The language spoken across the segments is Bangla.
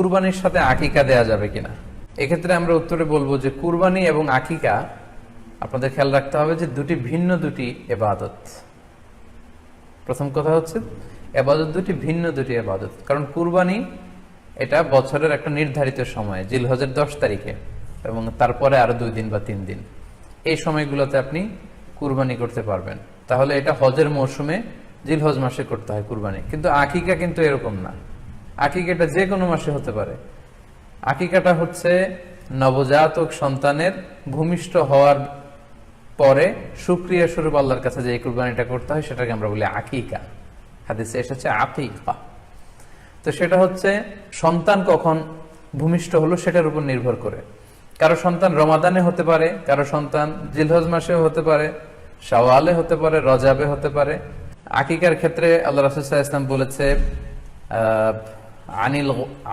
কুরবানির সাথে আকিকা দেয়া যাবে কিনা? এক্ষেত্রে আমরা উত্তরে বলবো যে কুরবানি এবং আকিকা আপনাদের খেয়াল রাখতে হবে যে ভিন্ন দুটি ইবাদত। প্রথম কথা হচ্ছে ইবাদত ভিন্ন দুটি ইবাদত। কারণ কুরবানি এটা বছরের একটা নির্ধারিত সময়, জিলহজের 10 তারিখে, এবং তারপরে আরো 2 দিন বা 3 দিন, এই সময়গুলোতে আপনি কুরবানি করতে পারবেন। তাহলে এটা হজের মৌসুমে জিলহজ মাসে করতে হয় কুরবানি। কিন্তু আকিকা কিন্তু এরকম না। আকিকাটা যে কোনো মাসে হতে পারে। আকিকাটা হচ্ছে নবজাতক সন্তানের ভূমিষ্ঠ হওয়ার পরে শুকরিয়া স্বরূপ আল্লাহর কাছে যে কুরবানিটা করতে হয় সেটাকে আমরা বলি আকিকা। হাদিসে এসেছে আকিকা। তো সেটা হচ্ছে সন্তান কখন ভূমিষ্ঠ হলো সেটার উপর নির্ভর করে। কারো সন্তান রমাদানে হতে পারে, কারো সন্তান জিলহজ মাসেও হতে পারে, শাওয়ালে হতে পারে, রজাবে হতে পারে। আকিকার ক্ষেত্রে আল্লাহ রাসূল সাল্লাল্লাহু আলাইহি ওয়াসাল্লাম বলেছে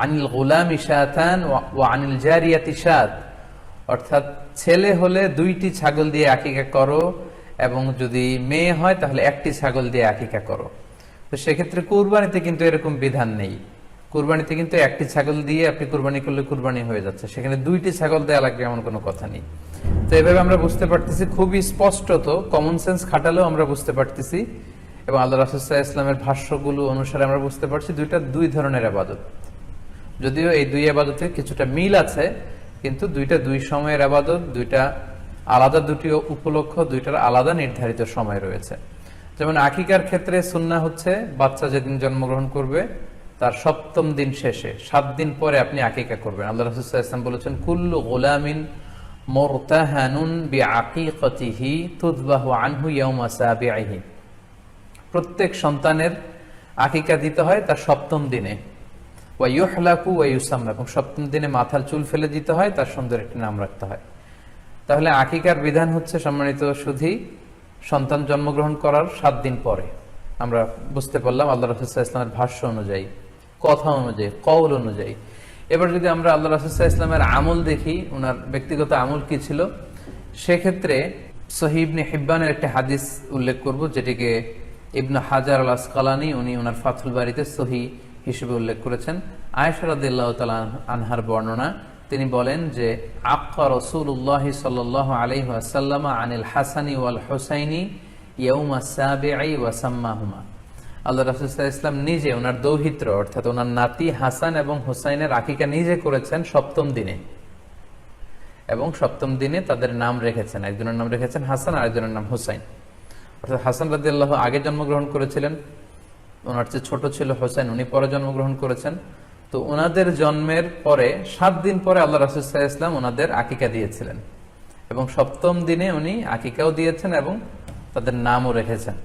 আনিল গুলামি শাতান ওয়া আনিল জারিয়াতি শাত, অর্থাৎ ছেলে হলে 2টি ছাগল দিয়ে আকিকা করো, এবং যদি মেয়ে হয় তাহলে 1টি ছাগল দিয়ে আকিকা করো। তো সেক্ষেত্রে কুরবানিতে কিন্তু এরকম বিধান নেই। কুরবানিতে কিন্তু 1টি ছাগল দিয়ে আপনি কুরবানি করলে কুরবানি হয়ে যাচ্ছে, সেখানে 2টি ছাগল দেওয়া লাগবে এমন কোনো কথা নেই। তো এভাবে আমরা বুঝতে পারতেছি, খুবই স্পষ্টত কমন সেন্স খাটালেও আমরা বুঝতে পারতেছি, এবং আল্লাহ রাসূল সাল্লাল্লাহু আলাইহি ওয়াসাল্লামের ভাষ্যগুলো অনুসারে আমরা বুঝতে পারছি দুই ধরনের ইবাদত। যদিও এই 2 ইবাদতে কিছুটা মিল আছে, কিন্তু দুই সময়ের ইবাদত, আলাদা 2টি উপলক্ষ, 2টার আলাদা নির্ধারিত সময় রয়েছে। যেমন আকিকার ক্ষেত্রে সুন্নাহ হচ্ছে বাচ্চা যেদিন জন্মগ্রহণ করবে তার 7ম দিন শেষে 7 দিন পরে আপনি আকিকা করবেন। আল্লাহ রাসূল সাল্লাল্লাহু আলাইহি ওয়াসাল্লাম বলেছেন কুল্লু গুলামিন মুরতাহানুন বিআকিকাতিহি তুযবাহু আনহু ইয়াওমা সাবিহি, প্রত্যেক সন্তানের আকিকা দিতে হয় তার 7ম দিনে, ওয়া ইউহলাকু ওয়া ইউসাম্মা, এবং 7ম দিনে মাথার চুল ফেলে দিতে হয়, তার সুন্দর একটি নাম রাখতে হয়। তাহলে আকিকার বিধান হচ্ছে সম্মানিত সুধী সন্তান জন্মগ্রহণ করার 7 দিন পরে। আমরা বুঝতে পারলাম আল্লাহ রাসূল সাল্লাল্লাহু আলাইহি ওয়াসাল্লামের ভাষ্য অনুযায়ী, কথা অনুযায়ী, কওল অনুযায়ী। এবার যদি আমরা আল্লাহ রাসূল সাল্লাল্লাহু আলাইহি ওয়াসাল্লামের আমল দেখি, ওনার ব্যক্তিগত আমল কি ছিল, সেক্ষেত্রে সহিহ ইবনে হিব্বানের একটি হাদিস উল্লেখ করব, যেটিকে ইবনে হাজার আল আসকালানী উনি ওনার ফাথুল বারীতে সহিহ হিসেবে উল্লেখ করেছেন। আয়েশা রাদিয়াল্লাহু তাআলা আনহার বর্ণনা, তিনি বলেন যে আক্কা রাসূলুল্লাহ সাল্লাল্লাহু আলাইহি ওয়াসাল্লাম আনিল হাসানি ওয়াল হুসাইনি ইয়াউমা সাবিঈ ওয়া সাম্মাহুমা, আল্লাহ রাসূল সাল্লাল্লাহু আলাইহি ওয়াসাল্লাম নিজে ওনার দৌহিত্র অর্থাৎ ওনার নাতি হাসান এবং হুসাইনের আকিকা নিজে করেছেন 7ম দিনে, এবং 7ম দিনে তাদের নাম রেখেছেন। একজনের নাম রেখেছেন হাসান, আরেকজনের নাম হুসাইন। অর্থাৎ হাসান রাদিয়াল্লাহু আগে জন্মগ্রহণ করেছিলেন, ওনার চেয়ে ছোট ছিল হুসাইন, উনি পরে জন্মগ্রহণ করেছেন। তো ওনাদের জন্মের পরে 7 দিন পরে আল্লাহ রাসূল সাল্লাল্লাহু আলাইহি ওয়াসাল্লাম ওনাদের আকিকা দিয়েছিলেন, এবং 7ম দিনে উনি আকিকাও দিয়েছেন এবং তাদের নামও রেখেছেন।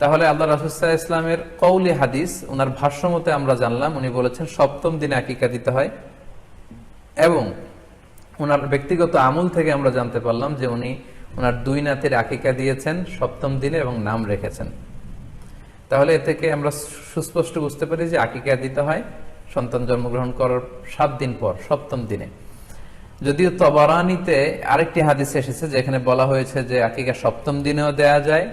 তাহলে আল্লাহ রাসূল সাল্লাল্লাহু আলাইহি ওয়াসাল্লামের কওলি হাদিস, ওনার ভাষ্য মতে আমরা জানলাম উনি বলেছেন 7ম দিনে আকিকা দিতে হয়, এবং ওনার ব্যক্তিগত আমল থেকে আমরা জানতে পারলাম যে উনি ওনার 2 নাতির আকিকা দিয়েছেন 7ম দিনে এবং নাম রেখেছেন। তাহলে এ থেকে আমরা সুস্পষ্ট বুঝতে পারি যে আকিকা দিতে হয় সন্তান জন্মগ্রহণ করার 7 দিন পর, 7ম দিনে। যদিও তবারানীতে আরেকটি হাদিস এসেছে যেখানে বলা হয়েছে যে আকিকা 7ম দিনেও দেয়া যায়,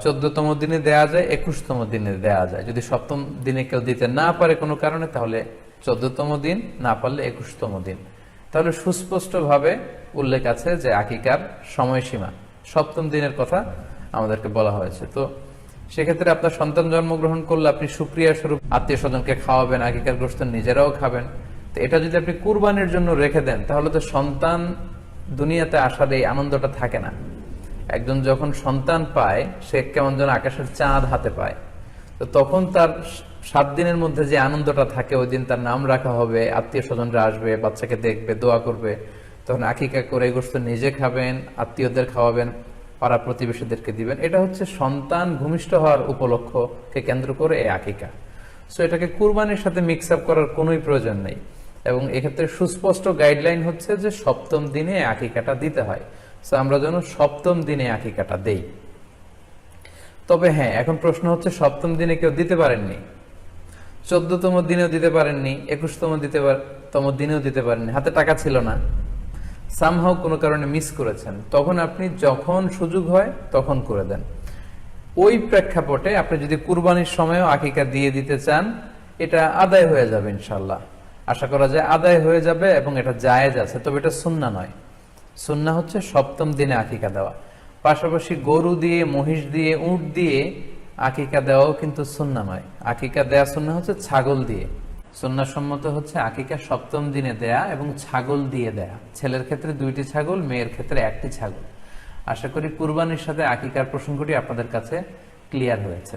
14তম দিনে দেয়া যায়, 21তম দিনে দেয়া যায়। যদি 7ম দিনে কেউ দিতে না পারে কোনো কারণে, তাহলে 14তম দিন, না পারলে 21তম দিন। তাহলে সুস্পষ্টভাবে উল্লেখ আছে যে আকিকার সময়সীমা 7ম দিনের কথা আমাদেরকে বলা হয়েছে। তো সেক্ষেত্রে আপনার সন্তান জন্মগ্রহণ করলে আপনি শুকরিয়া স্বরূপ আত্মীয় স্বজনকে খাওয়াবেন, আকিকার গোশত নিজেরাও খাবেন। তো এটা যদি আপনি কুরবানির জন্য রেখে দেন, তাহলে তো সন্তান দুনিয়াতে আসার এই আনন্দটা থাকে না। একজন যখন সন্তান পায়, সে কেমন যেন আকাশের চাঁদ হাতে পায়। তো তখন তার 7 দিনের মধ্যে যে আনন্দটা থাকে, ওই দিন তার নাম রাখা হবে, আত্মীয় স্বজনরা আসবে, বাচ্চাকে দেখবে, দোয়া করবে, তখন আকিকা করে গোশত নিজে খাবেন, আত্মীয়দের খাওয়াবেন, পাড়া প্রতিবেশীদেরকে দিবেন। এটা হচ্ছে সন্তান ভূমিষ্ঠ হওয়ার উপলক্ষকে কেন্দ্র করে এই আকিকা। সো এটাকে কুরবানির সাথে মিক্স আপ করার কোনোই প্রয়োজন নেই, এবং এক্ষেত্রে সুস্পষ্ট গাইডলাইন হচ্ছে যে 7ম দিনে আকিকাটা দিতে হয়। সো আমরা যেন 7ম দিনে আকিকাটা দেই। তবে হ্যাঁ, এখন প্রশ্ন হচ্ছে 7ম দিনে কেউ দিতে পারেননি, 14তম দিনেও দিতে পারেননি, 21তম দিনেও দিতে পারেননি, হাতে টাকা ছিল না, সামহাও কোনো কারণে মিস করেছেন, তখন আপনি যখন সুযোগ হয় তখন করে দেন। ওই প্রেক্ষাপটে আপনি যদি কুরবানির সময়ও আকিকা দিয়ে দিতে চান, এটা আদায় হয়ে যাবে ইনশাল্লাহ। আশা করা যায় আদায় হয়ে যাবে এবং এটা জায়েজ আছে, তবে এটা সুন্নাহ নয়। সুন্নাহ হচ্ছে সপ্তম দিনে আকিকা দেওয়া। পাশাপাশি গরু দিয়ে, মহিষ দিয়ে, উট দিয়ে আকিকা দেওয়াও কিন্তু সুন্নাহ নয়। আকিকা দেয়া সুন্নাহ হচ্ছে ছাগল দিয়ে। সুন্নাহ সম্মত হচ্ছে আকিকা সপ্তম দিনে দেয়া এবং ছাগল দিয়ে দেয়া। ছেলের ক্ষেত্রে 2টি ছাগল, মেয়ের ক্ষেত্রে 1টি ছাগল। আশা করি কুরবানির সাথে আকিকার প্রসঙ্গটি আপনাদের কাছে ক্লিয়ার হয়েছে।